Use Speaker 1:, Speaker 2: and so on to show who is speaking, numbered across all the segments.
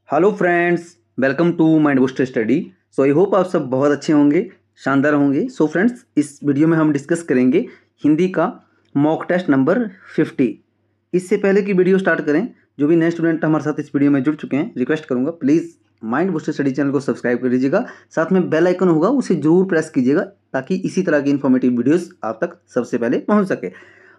Speaker 1: Hello friends, welcome to mind booster study. So I hope आप सब बहुत अच्छे होंगे, शानदार होंगे। सो फ्रेंड्स, इस वीडियो में हम डिस्कस करेंगे हिंदी का मॉक टेस्ट नंबर 50। इससे पहले कि वीडियो स्टार्ट करें, जो भी नए स्टूडेंट हमारे साथ इस वीडियो में जुड़ चुके हैं, रिक्वेस्ट करूंगा please mind booster study channel को सब्सक्राइब कर लीजिएगा। साथ में बेल आइकन होगा, उसे जरूर प्रेस कीजिएगा ताकि इसी तरह की इन्फॉर्मेटिव वीडियोज़ आप तक सबसे पहले पहुँच सके।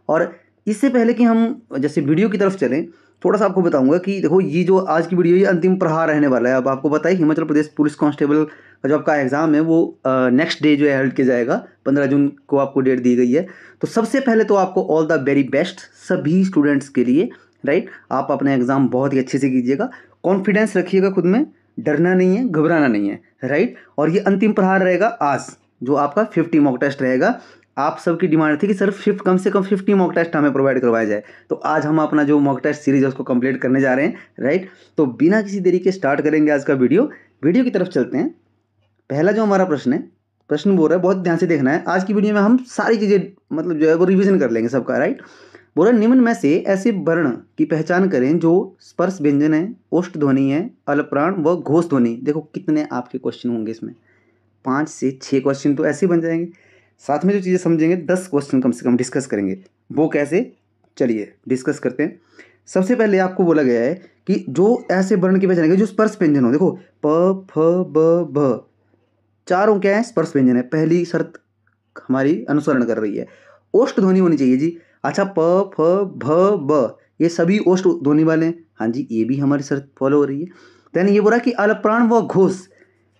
Speaker 1: और इससे पहले कि हम जैसे वीडियो की तरफ चलें, थोड़ा सा आपको बताऊंगा कि देखो, ये जो आज की वीडियो ये अंतिम प्रहार रहने वाला है। अब आपको पता है हिमाचल प्रदेश पुलिस कांस्टेबल का जो आपका एग्ज़ाम है वो नेक्स्ट डे जो है हेल्ड किया जाएगा। 15 जून को आपको डेट दी गई है। तो सबसे पहले तो आपको ऑल द वेरी बेस्ट सभी स्टूडेंट्स के लिए, राइट। आप अपना एग्ज़ाम बहुत ही अच्छे से कीजिएगा, कॉन्फिडेंस रखिएगा खुद में, डरना नहीं है, घबराना नहीं है, राइट। और ये अंतिम प्रहार रहेगा आज, जो आपका 50 मॉक टेस्ट रहेगा। आप सबकी डिमांड थी कि सर कम से कम 50 मॉक टेस्ट हमें प्रोवाइड करवाया जाए, तो आज हम अपना जो मॉक टेस्ट सीरीज है उसको कंप्लीट करने जा रहे हैं, राइट। तो बिना किसी देरी के स्टार्ट करेंगे आज का वीडियो की तरफ चलते हैं। पहला जो हमारा प्रश्न है, प्रश्न बोल रहा है, बहुत ध्यान से देखना है। आज की वीडियो में हम सारी चीज़ें मतलब जो है वो रिविजन कर लेंगे सबका, राइट। बोल रहा निम्न में से ऐसे वर्ण की पहचान करें जो स्पर्श व्यंजन है, ओष्ठ ध्वनि है, अलप्राण व घोष ध्वनि। देखो कितने आपके क्वेश्चन होंगे इसमें, 5 से 6 क्वेश्चन तो ऐसे ही बन जाएंगे। साथ में जो चीज़ें समझेंगे 10 क्वेश्चन कम से कम डिस्कस करेंगे। वो कैसे, चलिए डिस्कस करते हैं। सबसे पहले आपको बोला गया है कि जो ऐसे वर्ण की पहचान जो स्पर्श व्यंजन हो, देखो प फ ब भ, चारों क्या है, स्पर्श व्यंजन है। पहली शर्त हमारी अनुसरण कर रही है। ओष्ठ ध्वनि होनी चाहिए जी। अच्छा, प फ भ ब ये सभी ओष्ठ ध्वनि वाले हैं, हाँ जी, ये भी हमारी शर्त फॉलो हो रही है। देन ये बोला कि अलप्राण व घोष,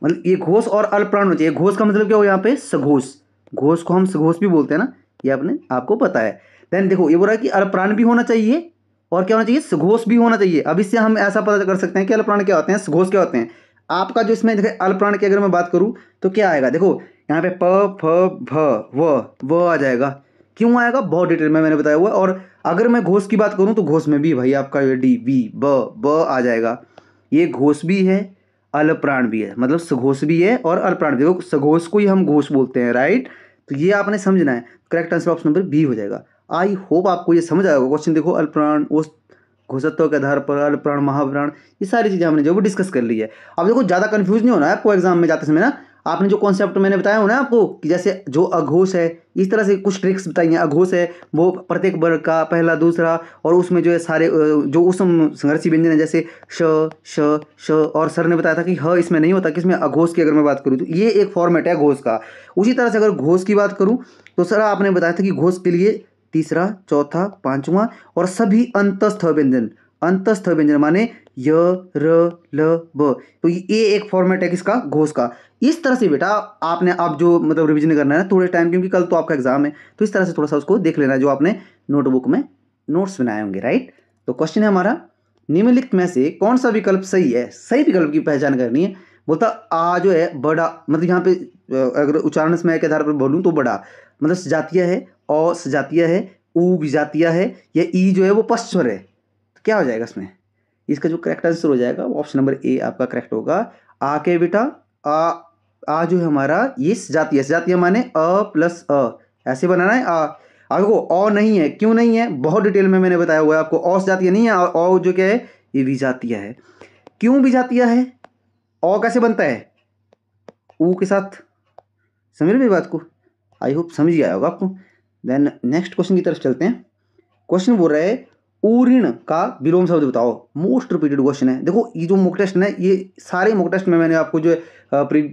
Speaker 1: मतलब ये घोष और अलप्राण होना चाहिए। घोष का मतलब क्या हो यहाँ पे, सघोष। घोष को हम सघोष भी बोलते हैं ना, ये आपको पता है। देन देखो ये बोल रहा है कि अलप्राण भी होना चाहिए और क्या होना चाहिए, सघोष भी होना चाहिए। अब इससे हम ऐसा पता कर सकते हैं कि अलप्राण क्या होते हैं, सघोष क्या होते हैं। आपका जो इसमें देखिए अलप्राण की अगर मैं बात करूं तो क्या आएगा, देखो यहाँ पे प फ भ व आ जाएगा। क्यों आएगा, बहुत डिटेल में मैंने बताया हुआ है। और अगर मैं घोष की बात करूं तो घोष में भी भाई आपका डी वी ब आ जाएगा। ये घोष भी है, अलप्राण भी है, मतलब सघोष भी है और अलप्राण भी। देखो सघोष को ही हम घोष बोलते हैं, राइट। तो ये आपने समझना है। Correct answer option number B हो जाएगा। आई होप आपको ये समझ आएगा क्वेश्चन। देखो अलप्राण, उस घोषत्व के आधार पर अलप्राण, महाप्राण, ये सारी चीज़ें हमने जो वो डिस्कस कर ली है। अब देखो ज़्यादा कंफ्यूज नहीं होना है आपको एग्जाम में जाते समय ना। आपने जो कॉन्सेप्ट मैंने बताया हो ना आपको कि जैसे जो अघोष है, इस तरह से कुछ ट्रिक्स बताई हैं। अघोष है वो प्रत्येक वर्ग का पहला दूसरा, और उसमें जो है सारे जो उस संघर्षी व्यंजन है, जैसे श श श, और सर ने बताया था कि ह इसमें नहीं होता, कि इसमें अघोष की अगर मैं बात करूँ तो ये एक फॉर्मेट है घोष का। उसी तरह से अगर घोष की बात करूँ तो सर आपने बताया था कि घोष के लिए तीसरा, चौथा, पांचवा और सभी अंतस्थ व्यंजन। अंतस्थ व्यंजन माने य, र, ल, ब। तो ये एक फॉर्मेट है किसका, घोष का। इस तरह से बेटा आपने अब जो मतलब रिवीजन करना है ना थोड़े टाइम, क्योंकि कल तो आपका एग्जाम है, तो इस तरह से थोड़ा सा उसको देख लेना है जो आपने नोटबुक में नोट्स बनाए होंगे, राइट। तो क्वेश्चन है हमारा, निम्नलिखित में से कौन सा विकल्प सही है। सही विकल्प की पहचान करनी है। बोलता आ जो है बड़ा, मतलब यहाँ पे अगर उच्चारण समय के आधार पर बोलूँ तो बड़ा मतलब सजातीय है, अ सजातीय है, उ विजातीय है, या ई जो है वो पश्चर है। तो क्या हो जाएगा इसमें, इसका जो करेक्ट आंसर हो जाएगा वो ऑप्शन नंबर ए आपका करेक्ट होगा। आ के बेटा आ जो है हमारा ये सजातीय, सजातीय माने अ प्लस अ, ऐसे बनाना है। देखो अ नहीं है, क्यों नहीं है, बहुत डिटेल में मैंने बताया हुआ है आपको। अ सजातीय नहीं है, अ जो क्या है ये विजातीय है। क्यों विजातीय है, अ कैसे बनता है, ऊ के साथ। समझ रहे मेरी बात को, आई होप समझ ही आया होगा आपको। देन नेक्स्ट क्वेश्चन की तरफ चलते हैं। क्वेश्चन बोल रहा है उऋण का विलोम शब्द बताओ। मोस्ट रिपीटेड क्वेश्चन है। देखो ये जो मॉक टेस्ट है ये सारे मॉक टेस्ट में मैंने आपको जो है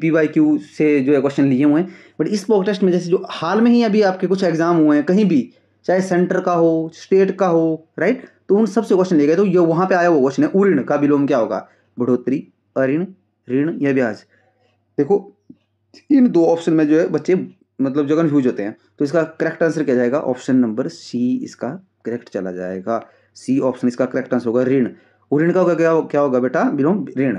Speaker 1: PYQ से जो है क्वेश्चन लिए हुए हैं, बट इस मॉक टेस्ट में जैसे जो हाल में ही अभी आपके कुछ एग्जाम हुए हैं कहीं भी, चाहे सेंटर का हो स्टेट का हो, राइट, तो उन सबसे क्वेश्चन लिए गए। तो ये वहाँ पे आया वो क्वेश्चन है, उऋण का विलोम क्या होगा, बढ़ोतरी, अऋण, ऋण या ब्याज। देखो इन दो ऑप्शन में जो है बच्चे मतलब जो कन्फ्यूज होते हैं, तो इसका करेक्ट आंसर क्या जाएगा, ऑप्शन नंबर सी इसका करेक्ट चला जाएगा। सी ऑप्शन इसका करेक्ट आंसर होगा, ऋण। ऋण का होगा क्या होगा बेटा, विलोम ऋण।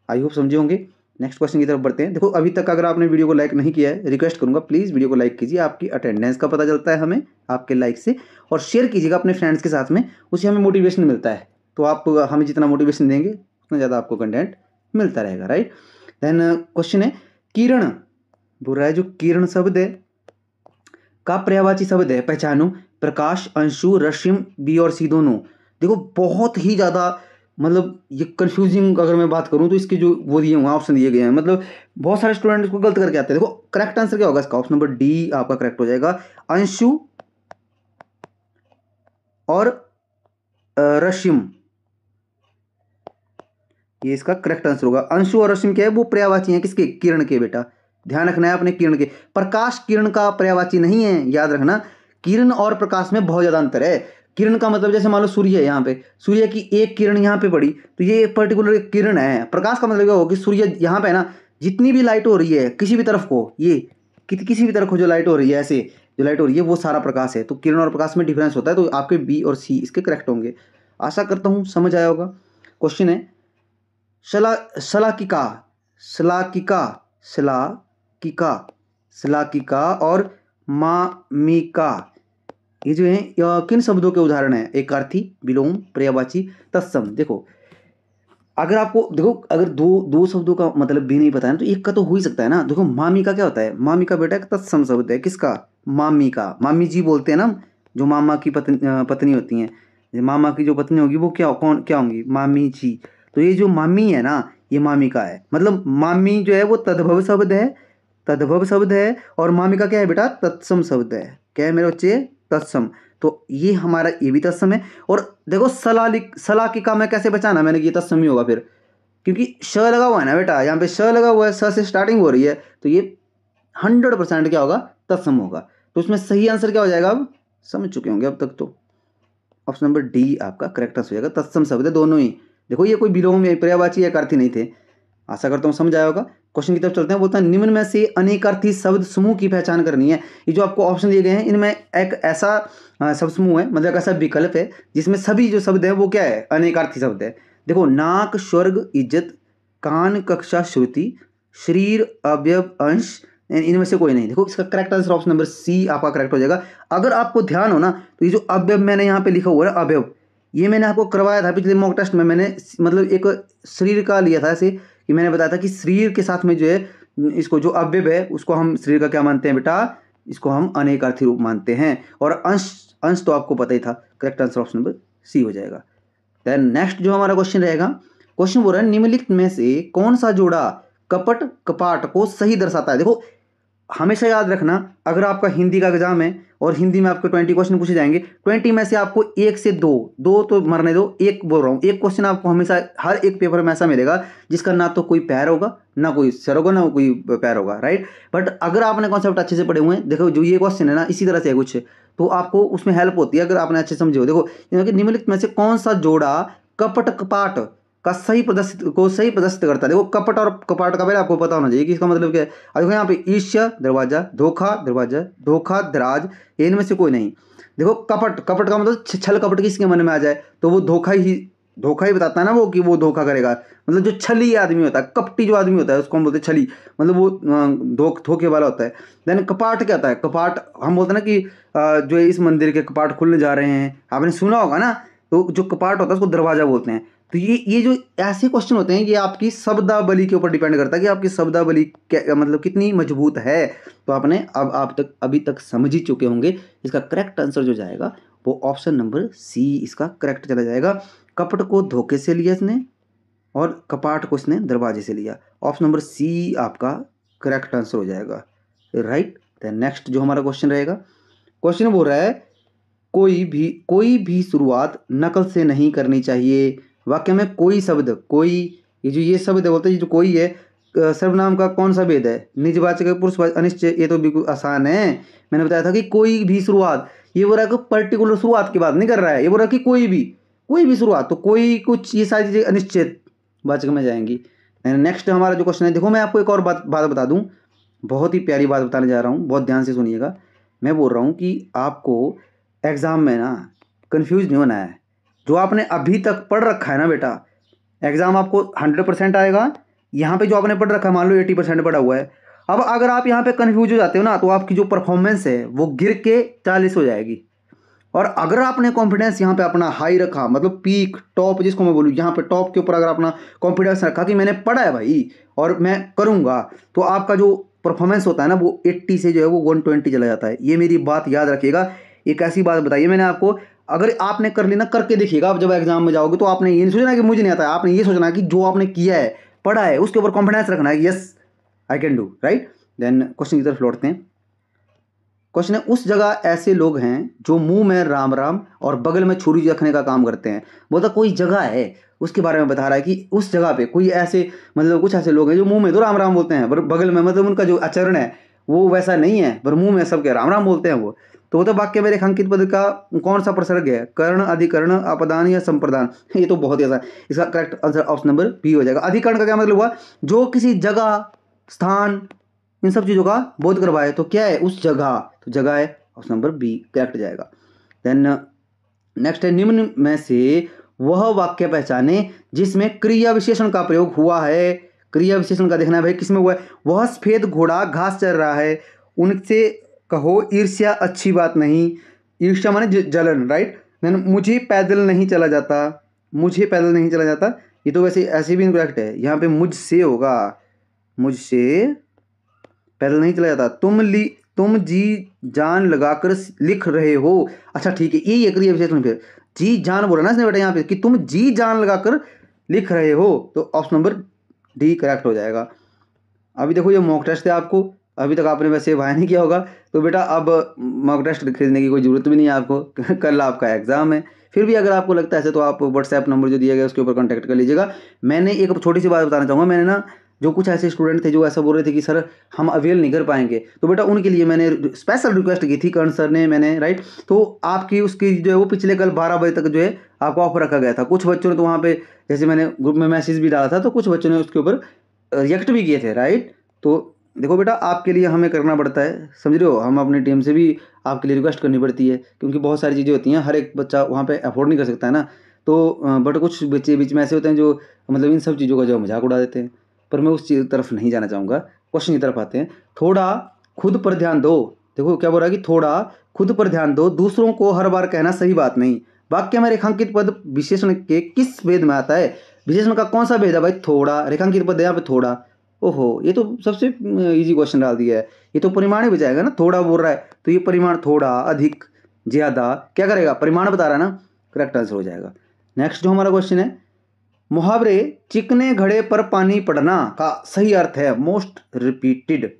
Speaker 1: आई होप समझे होंगे। नेक्स्ट क्वेश्चन की तरफ बढ़ते हैं। देखो अभी तक अगर आपने वीडियो को लाइक नहीं किया है, रिक्वेस्ट करूंगा प्लीज़ वीडियो को लाइक कीजिए। आपकी अटेंडेंस का पता चलता है हमें आपके लाइक से, और शेयर कीजिएगा अपने फ्रेंड्स के साथ में, उससे हमें मोटिवेशन मिलता है। तो आप हमें जितना मोटिवेशन देंगे उतना ज़्यादा आपको कंटेंट मिलता रहेगा, राइट। देन क्वेश्चन है किरण, बोल रहा है जो किरण शब्द है का पर्यायवाची शब्द है पहचानो। प्रकाश, अंशु, रश्मि, बी और सी दोनों। देखो बहुत ही ज़्यादा मतलब ये कंफ्यूजिंग अगर मैं बात करूं तो इसके जो वो दिए हुए ऑप्शन दिए गए हैं, मतलब बहुत सारे स्टूडेंट इसको गलत करके आते हैं। देखो करेक्ट आंसर क्या होगा इसका, ऑप्शन नंबर डी आपका करेक्ट हो जाएगा। अंशु और रश्मि, ये इसका करेक्ट आंसर होगा। अंशु और रश्मि क्या है, वो पर्यायवाची हैं किसके, किरण के। बेटा ध्यान रखना है अपने, किरण के। प्रकाश किरण का पर्यायवाची नहीं है, याद रखना। किरण और प्रकाश में बहुत ज्यादा अंतर है। किरण का मतलब जैसे मान लो सूर्य है, यहाँ पे सूर्य की एक किरण यहाँ पे पड़ी तो ये एक पर्टिकुलर किरण है। प्रकाश का मतलब क्या होगा कि सूर्य यहाँ पे है ना, जितनी भी लाइट हो रही है किसी भी तरफ को, ये किसी भी तरफ को जो लाइट हो रही है, ऐसे जो लाइट हो रही है वो सारा प्रकाश है। तो किरण और प्रकाश में डिफरेंस होता है। तो आपके बी और सी इसके करेक्ट होंगे। आशा करता हूँ समझ आया होगा। क्वेश्चन है शलाकिका, शलाकिका, शलाकिका, शलाकिका और मामिका, ये जो है किन शब्दों के उदाहरण है। एक अर्थी, विलोम, पर्यायवाची, तत्सम। देखो अगर आपको देखो अगर दो शब्दों का मतलब भी नहीं पता है तो एक का तो हो ही सकता है ना। देखो मामिका क्या होता है, मामिका बेटा एक तत्सम शब्द है। किसका, मामी का। मामी जी बोलते हैं ना, जो मामा की पत्नी होती हैं। मामा की जो पत्नी होगी वो क्या होंगी, मामी जी। तो ये जो मामी है ना, ये मामिका है। मतलब मामी जो है वो तद्भव शब्द है, तद्भव शब्द है। और मामिका क्या है बेटा, तत्सम शब्द है। क्या है मेरे बच्चे, तत्सम। तो ये हमारा ये भी तत्सम है। और देखो सलाकिका में कैसे बचाना, मैंने ये तत्सम ही होगा फिर, क्योंकि श लगा हुआ है ना बेटा, यहाँ पे श लगा हुआ है, स से स्टार्टिंग हो रही है, तो ये 100% क्या होगा, तत्सम होगा। तो इसमें सही आंसर क्या हो जाएगा, अब समझ चुके होंगे अब तक तो। ऑप्शन नंबर डी आपका करेक्ट आंसर हो जाएगा। तत्सम शब्द है दोनों ही। देखो ये कोई विलोम या पर्यायवाची या अर्थी नहीं थे। आशा करता हूँ समझ आया होगा। क्वेश्चन की तरफ चलते हैं। बोलता है निम्न में से अनेकार्थी शब्द समूह की पहचान करनी है। ये जो आपको ऑप्शन दिए गए हैं इनमें एक ऐसा शब्द समूह है, मतलब एक ऐसा विकल्प है जिसमें सभी जो शब्द है वो क्या है, अनेकार्थी शब्द है। देखो नाक, स्वर्ग, इज्जत, कान, कक्षा, श्रुति, शरीर, अवयव, अंश, इनमें से कोई नहीं। देखो इसका correct answer option number C आपका करेक्ट हो जाएगा। अगर आपको ध्यान हो ना तो ये जो अवयव मैंने यहाँ पे लिखा हुआ है अवयव, ये मैंने आपको करवाया था पिछले मॉक टेस्ट में। मैंने मतलब एक शरीर का लिया था ऐसे कि मैंने बताया था कि शरीर के साथ में जो है इसको जो अवयव है उसको हम शरीर का क्या मानते हैं बेटा, इसको हम अनेकार्थी रूप मानते हैं। और अंश, अंश तो आपको पता ही था। Correct answer option number C हो जाएगा। देन नेक्स्ट जो हमारा क्वेश्चन रहेगा, क्वेश्चन बोल रहा है निम्नलिखित में से कौन सा जोड़ा कपट कपाट को सही दर्शाता है। देखो हमेशा याद रखना, अगर आपका हिंदी का एग्जाम है और हिंदी में आपको 20 क्वेश्चन पूछे जाएंगे, 20 में से आपको एक से दो तो मरने दो, एक बोल रहा हूँ, एक क्वेश्चन आपको हमेशा हर एक पेपर में ऐसा मिलेगा जिसका ना तो कोई पैर होगा, ना कोई सर होगा, ना कोई पैर होगा, राइट। बट अगर आपने कॉन्सेप्ट अच्छे से पढ़े हुए हैं, देखो जो ये क्वेश्चन है ना इसी तरह से है कुछ, तो आपको उसमें हेल्प होती है अगर आपने अच्छे समझे हो। देखो निम्नलिखित में से कौन सा जोड़ा कपट कपाट का सही प्रदर्शित करता है। देखो कपट और कपाट का पहले आपको पता होना चाहिए कि इसका मतलब क्या है। अब देखो यहाँ पे ईर्ष्या दरवाजा, धोखा दरवाजा, धोखा दराज, ये इनमें से कोई नहीं। देखो कपट, कपट का मतलब छल कपट किसके मन में आ जाए तो वो धोखा ही बताता है ना वो, कि वो धोखा करेगा। मतलब जो छली आदमी होता है, कपटी जो आदमी होता है उसको हम बोलते हैं छली, मतलब वो धोखे वाला होता है। देन कपाट क्या होता है, कपाट हम बोलते हैं ना कि जो इस मंदिर के कपाट खुलने जा रहे हैं, आपने सुना होगा ना। तो जो कपाट होता है उसको दरवाजा बोलते हैं। तो ये जो ऐसे क्वेश्चन होते हैं ये आपकी शब्दावली के ऊपर डिपेंड करता है कि आपकी शब्दावली मतलब कितनी मजबूत है। तो आपने अब आप तक अभी तक समझ ही चुके होंगे। इसका करेक्ट आंसर जो जाएगा वो ऑप्शन नंबर सी इसका करेक्ट चला जाएगा। कपट को धोखे से लिया इसने और कपाट को इसने दरवाजे से लिया। ऑप्शन नंबर सी आपका करेक्ट आंसर हो जाएगा, राइट। नेक्स्ट जो हमारा क्वेश्चन रहेगा, क्वेश्चन बोल रहा है कोई भी शुरुआत नकल से नहीं करनी चाहिए। वाक्य में कोई शब्द, कोई, ये शब्द बोलते हैं ये जो कोई है सर्वनाम का कौन सा भेद है, निजवाचक, पुरुषवाचक, अनिश्चय, ये तो बिल्कुल आसान है। मैंने बताया था कि कोई भी शुरुआत, ये बोल रहा है कि पर्टिकुलर शुरुआत की बात नहीं कर रहा है, ये बोल रहा है कि कोई भी शुरुआत। तो कोई कुछ ये सारी चीज़ें अनिश्चित वाचक में जाएंगी। नेक्स्ट हमारा जो क्वेश्चन है, देखो मैं आपको एक और बात बता दूं, बहुत ही प्यारी बात बताने जा रहा हूँ, बहुत ध्यान से सुनिएगा। मैं बोल रहा हूँ कि आपको एग्ज़ाम में ना कंफ्यूज नहीं होना है। जो आपने अभी तक पढ़ रखा है ना बेटा, एग्ज़ाम आपको 100% आएगा। यहाँ पे जो आपने पढ़ रखा है मान लो 80% पढ़ा हुआ है। अब अगर आप यहाँ पे कंफ्यूज हो जाते हो ना तो आपकी जो परफॉर्मेंस है वो गिर के 40 हो जाएगी। और अगर आपने कॉन्फिडेंस यहाँ पे अपना हाई रखा, मतलब पीक टॉप जिसको मैं बोलूँ, यहाँ पे टॉप के ऊपर अगर अपना कॉन्फिडेंस रखा कि मैंने पढ़ा है भाई और मैं करूँगा, तो आपका जो परफॉर्मेंस होता है ना वो 80 से जो है वो 120 चला जाता है। ये मेरी बात याद रखिएगा। एक ऐसी बात बताइए मैंने आपको, अगर आपने कर ली ना, करके देखिएगा आप जब एग्जाम में जाओगे, तो आपने ये नहीं सोचना कि मुझे नहीं आता है, आपने ये सोचना कि जो आपने किया है, पढ़ा है, उसके ऊपर कॉन्फिडेंस रखना है, yes I can do, right. Then question की तरफ लौटते हैं। क्वेश्चन है, उस जगह ऐसे लोग हैं जो मुंह में राम राम और बगल में छुरी रखने का काम करते हैं। बोलता कोई जगह है, उसके बारे में बता रहा है कि उस जगह पे कोई ऐसे, मतलब कुछ ऐसे लोग हैं जो मुंह में तो राम राम बोलते हैं, पर बगल में, मतलब उनका जो आचरण है वो वैसा नहीं है, पर मुंह में सबके राम राम बोलते हैं वो। तो वाक्य में रेखांकित पद का कौन सा प्रसर्ग है? कर्ण, अधिकरण, अपदान या संप्रदान? ये तो बहुत ही आसान, इसका correct answer option number B हो जाएगा। अधिकरण का क्या मतलब हुआ? जो किसी जगह, स्थान, इन सब चीज़ों का बोध करवाए, तो क्या है? उस जगह, तो जगह है, ऑप्शन नंबर बी करेक्ट जाएगा। देन नेक्स्ट है, निम्न में से वह वाक्य पहचाने जिसमें क्रिया विशेषण का प्रयोग हुआ है। क्रिया विशेषण का देखना है भाई, किसमें हुआ है? वह सफेद घोड़ा घास चर रहा है, उनसे कहो ईर्ष्या अच्छी बात नहीं। ईर्ष्या माने जलन, राइट। देन मुझे पैदल नहीं चला जाता, मुझे पैदल नहीं चला जाता, ये तो वैसे ऐसे भी इनकरेक्ट है, यहाँ पे मुझसे होगा, मुझसे पैदल नहीं चला जाता। तुम जी जान लगाकर लिख रहे हो, अच्छा ठीक है, ये क्रिया विशेषण, फिर जी जान बोला ना इसने बेटा यहाँ पे कि तुम जी जान लगाकर लिख रहे हो, तो ऑप्शन नंबर डी करेक्ट हो जाएगा। अभी देखो ये मॉक टेस्ट है, आपको अभी तक आपने वैसे वाया नहीं किया होगा, तो बेटा अब मॉक टेस्ट खरीदने की कोई ज़रूरत भी नहीं है आपको कल आपका एग्जाम है। फिर भी अगर आपको लगता है ऐसे, तो आप व्हाट्सएप नंबर जो दिया गया उसके ऊपर कॉन्टैक्ट कर लीजिएगा। मैंने एक छोटी सी बात बताना चाहूँगा, मैंने ना, जो कुछ ऐसे स्टूडेंट थे जो ऐसा बोल रहे थे कि सर हम अवेल नहीं कर पाएंगे, तो बेटा उनके लिए मैंने स्पेशल रिक्वेस्ट की थी कर्ण सर ने, मैंने, राइट। तो आपकी उसकी जो है वो पिछले कल 12 बजे तक जो है आपको ऑफर रखा गया था। कुछ बच्चों ने तो वहाँ पे, जैसे मैंने ग्रुप में मैसेज भी डाला था, तो कुछ बच्चों ने उसके ऊपर रिएक्ट भी किए थे, राइट। तो देखो बेटा, आपके लिए हमें करना पड़ता है, समझ रहे हो, हम अपनी टीम से भी आपके लिए रिक्वेस्ट करनी पड़ती है, क्योंकि बहुत सारी चीज़ें होती हैं, हर एक बच्चा वहाँ पे अफोर्ड नहीं कर सकता है ना। तो बट कुछ बच्चे बीच में ऐसे होते हैं जो मतलब इन सब चीज़ों का जो मजाक उड़ा देते हैं, पर मैं उस चीज़ तरफ नहीं जाना चाहूँगा। क्वेश्चन की तरफ आते हैं। थोड़ा खुद पर ध्यान दो, देखो क्या बोल रहा है कि थोड़ा खुद पर ध्यान दो, दूसरों को हर बार कहना सही बात नहीं। वाक्य में रेखांकित पद विशेषण के किस भेद में आता है? विशेषण का कौन सा भेद है भाई? थोड़ा, रेखांकित पद है यहाँ पे थोड़ा। ओहो, ये तो सबसे इजी क्वेश्चन डाल दिया है, ये तो परिमाण ही बचाएगा ना, थोड़ा बोल रहा है तो ये परिमाण, थोड़ा, अधिक, ज्यादा, क्या करेगा? परिमाण बता रहा है ना, करेक्ट आंसर हो जाएगा। नेक्स्ट जो हमारा क्वेश्चन है, मुहावरे चिकने घड़े पर पानी पड़ना का सही अर्थ है मोस्ट रिपीटेड,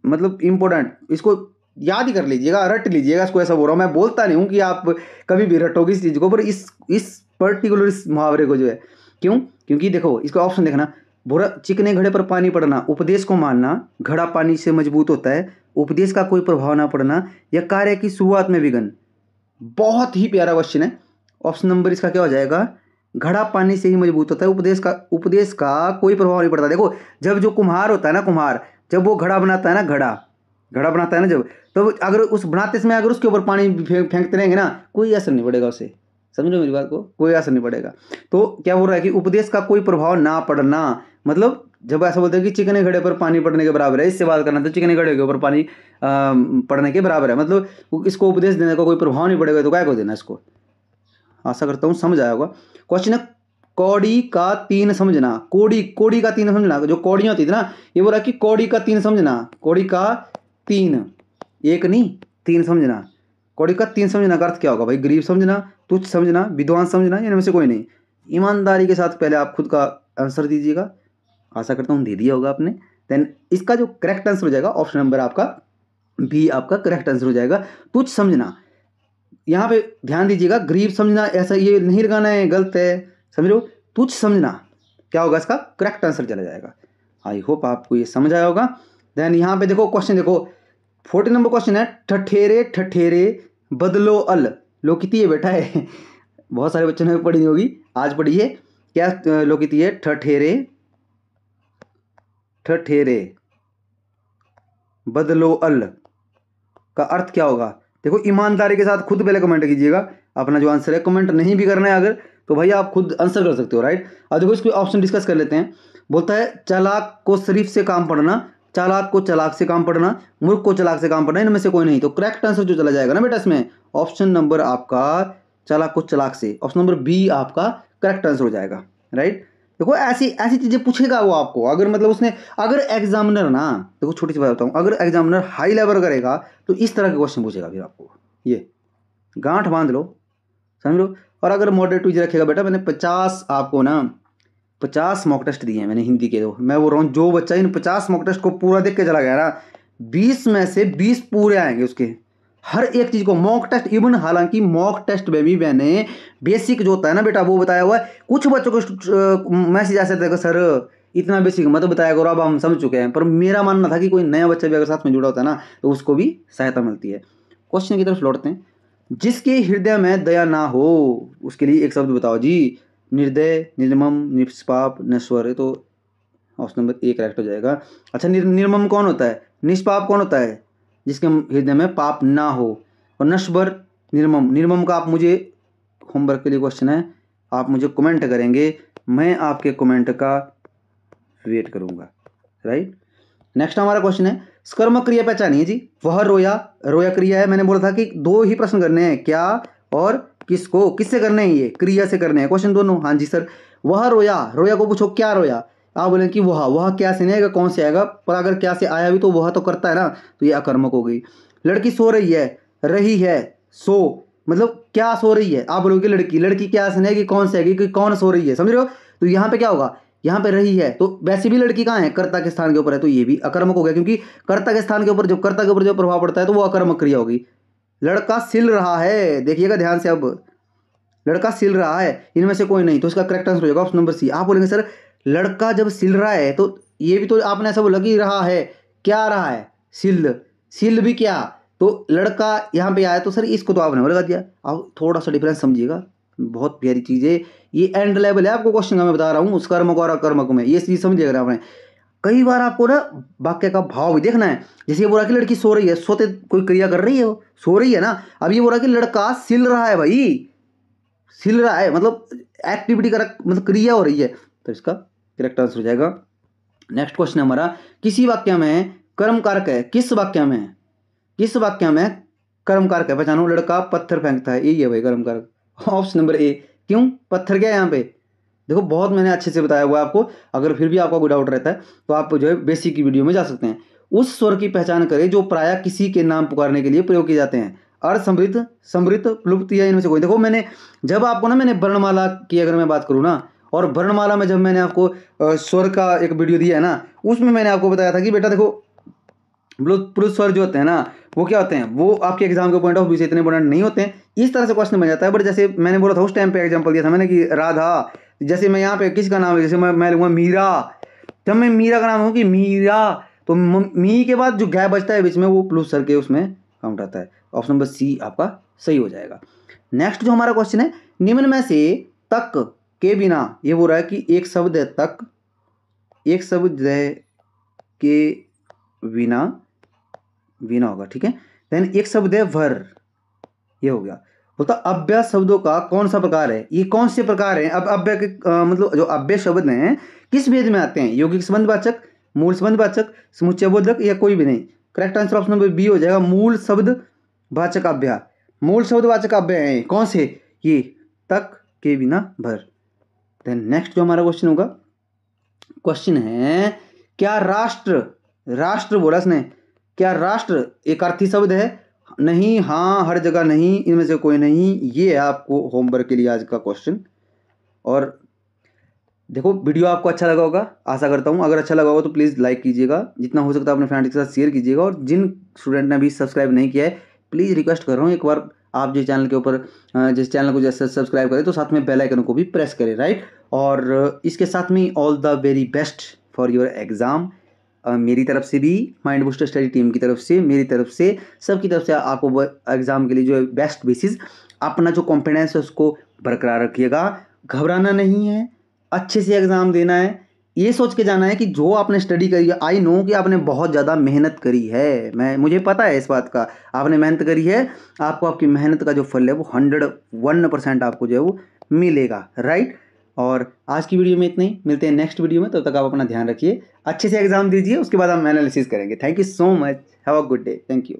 Speaker 1: मतलब इंपॉर्टेंट, इसको याद ही कर लीजिएगा, रट लीजिएगा इसको, ऐसा बोल रहा हूँ मैं, बोलता नहीं हूँ कि आप कभी भी रटोगे इस चीज़ को, पर इस पर्टिकुलर इस मुहावरे को जो है, क्यों? क्योंकि देखो इसका ऑप्शन देखना, भोरा चिकने घड़े पर पानी पड़ना, उपदेश को मानना, घड़ा पानी से मजबूत होता है, उपदेश का कोई प्रभाव ना पड़ना, या कार्य की शुरुआत में विघ्न। बहुत ही प्यारा क्वेश्चन है, ऑप्शन नंबर इसका क्या हो जाएगा? घड़ा पानी से ही मजबूत होता है, उपदेश का कोई प्रभाव नहीं पड़ता। देखो जब जो कुम्हार होता है ना, कुम्हार जब वो घड़ा बनाता है ना, घड़ा बनाता है ना जब, तो अगर उस बनाते समय अगर उसके ऊपर पानी फेंकते रहेंगे ना, कोई असर नहीं पड़ेगा उसे, समझ लो मेरी बात को, कोई असर नहीं पड़ेगा। तो क्या बोल रहा है कि उपदेश का कोई प्रभाव ना पड़ना, मतलब जब ऐसा बोलते हैं कि चिकने घड़े पर पानी पड़ने के बराबर है, इससे बात करना, तो चिकने घड़े के ऊपर पानी पड़ने के बराबर है, मतलब इसको उपदेश देने का कोई प्रभाव नहीं पड़ेगा, तो क्या को देना इसको। आशा करता हूँ समझ आया होगा। क्वेश्चन है, कौड़ी का तीन समझना, कोड़ी का तीन समझना, जो कौड़ियाँ होती थी ना, ये बोला कि कौड़ी का तीन समझना, कौड़ी का तीन, एक नहीं तीन समझना, कौड़ी का तीन समझना का अर्थ क्या होगा भाई? गरीब समझना, तुच्छ समझना, विद्वान समझना, इनमें से कोई नहीं। ईमानदारी के साथ पहले आप खुद का आंसर दीजिएगा, आशा करता हूँ दे दिया होगा आपने। देन इसका जो करेक्ट आंसर हो जाएगा ऑप्शन नंबर आपका बी, आपका करेक्ट आंसर हो जाएगा। तुच्छ समझना, यहाँ पे ध्यान दीजिएगा, गरीब समझना ऐसा ये नहीं लगाना है, गलत है, समझ लो। तुच्छ समझना क्या होगा? इसका करेक्ट आंसर चला जाएगा। आई होप आपको ये समझ आया होगा। देन यहाँ पे देखो क्वेश्चन, देखो 14 नंबर क्वेश्चन है, ठठेरे ठठेरे बदलो अल, लोकिती है बेटा है बहुत सारे बच्चों ने पढ़ी नहीं होगी, आज पढ़िए। क्या लोकिती है? ठठेरे ठठेरे बदलो अल का अर्थ क्या होगा? देखो ईमानदारी के साथ खुद पहले कमेंट कीजिएगा अपना जो आंसर है, कमेंट नहीं भी करना है अगर, तो भाई आप खुद आंसर कर सकते हो, राइट। अब देखो इसको ऑप्शन डिस्कस कर लेते हैं। बोलता है चालाक को शरीफ से काम पढ़ना, चालाक को चालाक से काम पढ़ना, मूर्ख को चालाक से काम पढ़ना, इनमें से कोई नहीं। तो करेक्ट आंसर जो चला जाएगा ना बेटा इसमें, ऑप्शन नंबर आपका चालाक को चालाक से, ऑप्शन नंबर बी आपका करेक्ट आंसर हो जाएगा, राइट। देखो ऐसी ऐसी चीज़ें पूछेगा वो आपको, अगर मतलब उसने, अगर एग्जामिनर ना, देखो छोटी सी बात बताऊँ, अगर एग्जामिनर हाई लेवल करेगा तो इस तरह के क्वेश्चन पूछेगा फिर आपको, ये गांठ बांध लो, समझ लो। और अगर मॉडरेट इजी रखेगा बेटा, मैंने 50 आपको ना 50 मॉक टेस्ट दिए हैं मैंने हिंदी के। तो मैं बोल रहा हूँ जो बच्चा इन 50 मॉक टेस्ट को पूरा देख के चला गया ना, 20 में से 20 पूरे आएंगे उसके, हर एक चीज़ को मॉक टेस्ट। इवन हालांकि मॉक टेस्ट में भी मैंने बेसिक जो होता है ना बेटा वो बताया हुआ है। कुछ बच्चों को मैसेज ऐसे थे सर इतना बेसिक मत बताया करो, अब हम समझ चुके हैं। पर मेरा मानना था कि कोई नया बच्चा भी अगर साथ में जुड़ा होता है ना तो उसको भी सहायता मिलती है। क्वेश्चन की तरफ लौटते हैं। जिसके हृदय में दया ना हो उसके लिए एक शब्द बताओ जी। निर्दय, निर्मम, निष्पाप, नश्वर। तो ऑप्शन नंबर ए करेक्ट हो जाएगा। अच्छा, निर्मम कौन होता है? निष्पाप कौन होता है? जिसके हृदय में पाप ना हो। और नश्वर, निर्मम। निर्मम का आप मुझे होमवर्क के लिए क्वेश्चन है, आप मुझे कमेंट करेंगे, मैं आपके कमेंट का वेट करूंगा। राइट। नेक्स्ट हमारा क्वेश्चन है कर्म क्रिया पहचानिए जी। वह रोया, रोया क्रिया है। मैंने बोला था कि 2 ही प्रश्न करने हैं, क्या और किसको, किससे करने हैं, ये क्रिया से करने हैं क्वेश्चन दोनों। हाँ जी सर। वह रोया, रोया को पूछो क्या रोया, आप बोले कि वह क्या से नहीं आएगा, कौन से आएगा। पर अगर क्या से आया भी तो वह तो करता है ना, तो ये अकर्मक हो गई। लड़की सो रही है, रही है, सो मतलब क्या सो रही है, आप बोलोगे लड़की, लड़की क्या से नहीं आएगी, कौन से आएगी, कि कौन सो रही है, समझ रहे हो। तो यहाँ पे क्या होगा, यहाँ पे रही है तो वैसे भी लड़की कहाँ है, कर्ता के स्थान के ऊपर है, तो ये भी अकर्मक हो गया। क्योंकि कर्ता के स्थान के ऊपर जो कर्ता के ऊपर जो प्रभाव पड़ता है तो वो अकर्मक क्रिया होगी। लड़का सिल रहा है, देखिएगा ध्यान से, अब लड़का सिल रहा है, इनमें से कोई नहीं, तो इसका करेक्ट आंसर हो जाएगा ऑप्शन नंबर सी। आप बोलेंगे सर लड़का जब सिल रहा है तो ये भी तो आपने ऐसा बोला कि रहा है, क्या रहा है, सिल, सिल भी क्या, तो लड़का यहाँ पे आया तो सर इसको तो आपने लगा दिया। आप थोड़ा सा डिफरेंस समझिएगा, बहुत प्यारी चीज़ है ये, एंड लेवल है आपको क्वेश्चन का मैं बता रहा हूँ उस कर्मक और अकर्मक में, ये चीज़ समझिएगा आपने। कई बार आपको ना वाक्य का भाव भी देखना है। जैसे ये बोला कि लड़की सो रही है, सोते कोई क्रिया कर रही है, वो सो रही है ना। अब ये बोला कि लड़का सिल रहा है, भाई सिल रहा है मतलब एक्टिविटी का मतलब क्रिया हो रही है, तो इसका करेक्ट आंसर हो जाएगा। नेक्स्ट क्वेश्चन हमारा, किसी वाक्य में कर्म कारक है, किस वाक्य में, किस वाक्य में कर्म कारक है, पहचानो। लड़का पत्थर फेंकता है, यही है भाई कर्म कारक, ऑप्शन नंबर ए। क्यों पत्थर क्या है यहाँ पे, देखो बहुत मैंने अच्छे से बताया हुआ है आपको। अगर फिर भी आपको कोई डाउट रहता है तो आप जो है बेसिक की वीडियो में जा सकते हैं। उस स्वर की पहचान करें जो प्रायः किसी के नाम पुकारने के लिए प्रयोग किए जाते हैं। अर्थ, समृद्ध, समृद्ध, प्लुप्त या इनमें से कोई। देखो मैंने जब आपको ना मैंने वर्णमाला की अगर मैं बात करूँ ना, और वर्णमाला में जब मैंने आपको स्वर का एक वीडियो दिया है ना, उसमें मैंने आपको बताया था कि बेटा देखो प्लुत स्वर जो होते हैं ना वो क्या होते हैं, वो आपके एग्जाम के पॉइंट ऑफ व्यू से इतने इंपॉर्टेंट नहीं होते हैं। इस तरह से क्वेश्चन बन जाता है। बट जैसे मैंने बोला था उस टाइम पे एग्जांपल दिया था मैंने कि राधा, जैसे मैं यहाँ पे किसका नाम है, जैसे मैं लूँगा मीरा, जब मैं मीरा का नाम हूँ कि मीरा, तो मी के बाद जो गैप बचता है बीच में वो प्लुत स्वर के उसमें काउंट आता है। ऑप्शन नंबर सी आपका सही हो जाएगा। नेक्स्ट जो हमारा क्वेश्चन है, निम्न में से तक के बिना, ये बोल रहा है कि एक शब्द है तक, एक शब्द है के बिना, बिना होगा, ठीक है। देन एक शब्द है भर, ये हो गया। बोलता अव्यय शब्दों का कौन सा प्रकार है, ये कौन से प्रकार हैं। अब अव्यय के मतलब जो अव्यय शब्द हैं किस भेद में आते हैं, यौगिक संबंधवाचक, मूल संबंधवाचक, समुच्चय बोधक, या कोई भी नहीं। Correct answer option number B हो जाएगा, मूल शब्द वाचक अव्यय। मूल शब्द वाचक अव्यय हैं कौन से, ये तक के बिना भर। देन नेक्स्ट जो हमारा क्वेश्चन होगा, क्वेश्चन है क्या राष्ट्र, राष्ट्र बोला इसने, क्या राष्ट्र एक अर्थी शब्द है, नहीं, हाँ, हर जगह नहीं, इनमें से कोई नहीं। ये है आपको होमवर्क के लिए आज का क्वेश्चन। और देखो वीडियो आपको अच्छा लगा होगा, आशा करता हूँ। अगर अच्छा लगा होगा तो प्लीज़ लाइक कीजिएगा, जितना हो सकता है अपने फ्रेंड के साथ शेयर कीजिएगा। और जिन स्टूडेंट ने अभी सब्सक्राइब नहीं किया है प्लीज़ रिक्वेस्ट कर रहा हूँ एक बार आप जिस चैनल के ऊपर जिस चैनल को जैसे सब्सक्राइब करें तो साथ में बेल आइकन को भी प्रेस करें, राइट। और इसके साथ में all the very best for your exam. मेरी तरफ से भी, माइंड बूस्टर स्टडी टीम की तरफ से, मेरी तरफ से, सबकी तरफ से आपको एग्ज़ाम के लिए जो है बेस्ट बेसिस, अपना जो कॉन्फिडेंस है उसको बरकरार रखिएगा। घबराना नहीं है, अच्छे से एग्ज़ाम देना है, ये सोच के जाना है कि जो आपने स्टडी करी है, आई नो कि आपने बहुत ज़्यादा मेहनत करी है, मुझे पता है इस बात का, आपने मेहनत करी है, आपको आपकी मेहनत का जो फल है वो 101% आपको जो है वो मिलेगा, राइट। और आज की वीडियो में इतना ही, मिलते हैं नेक्स्ट वीडियो में, तब तक आप अपना ध्यान रखिए, अच्छे से एग्जाम दीजिए, उसके बाद हम एनालिसिस करेंगे। Thank you so much, have a good day, thank you.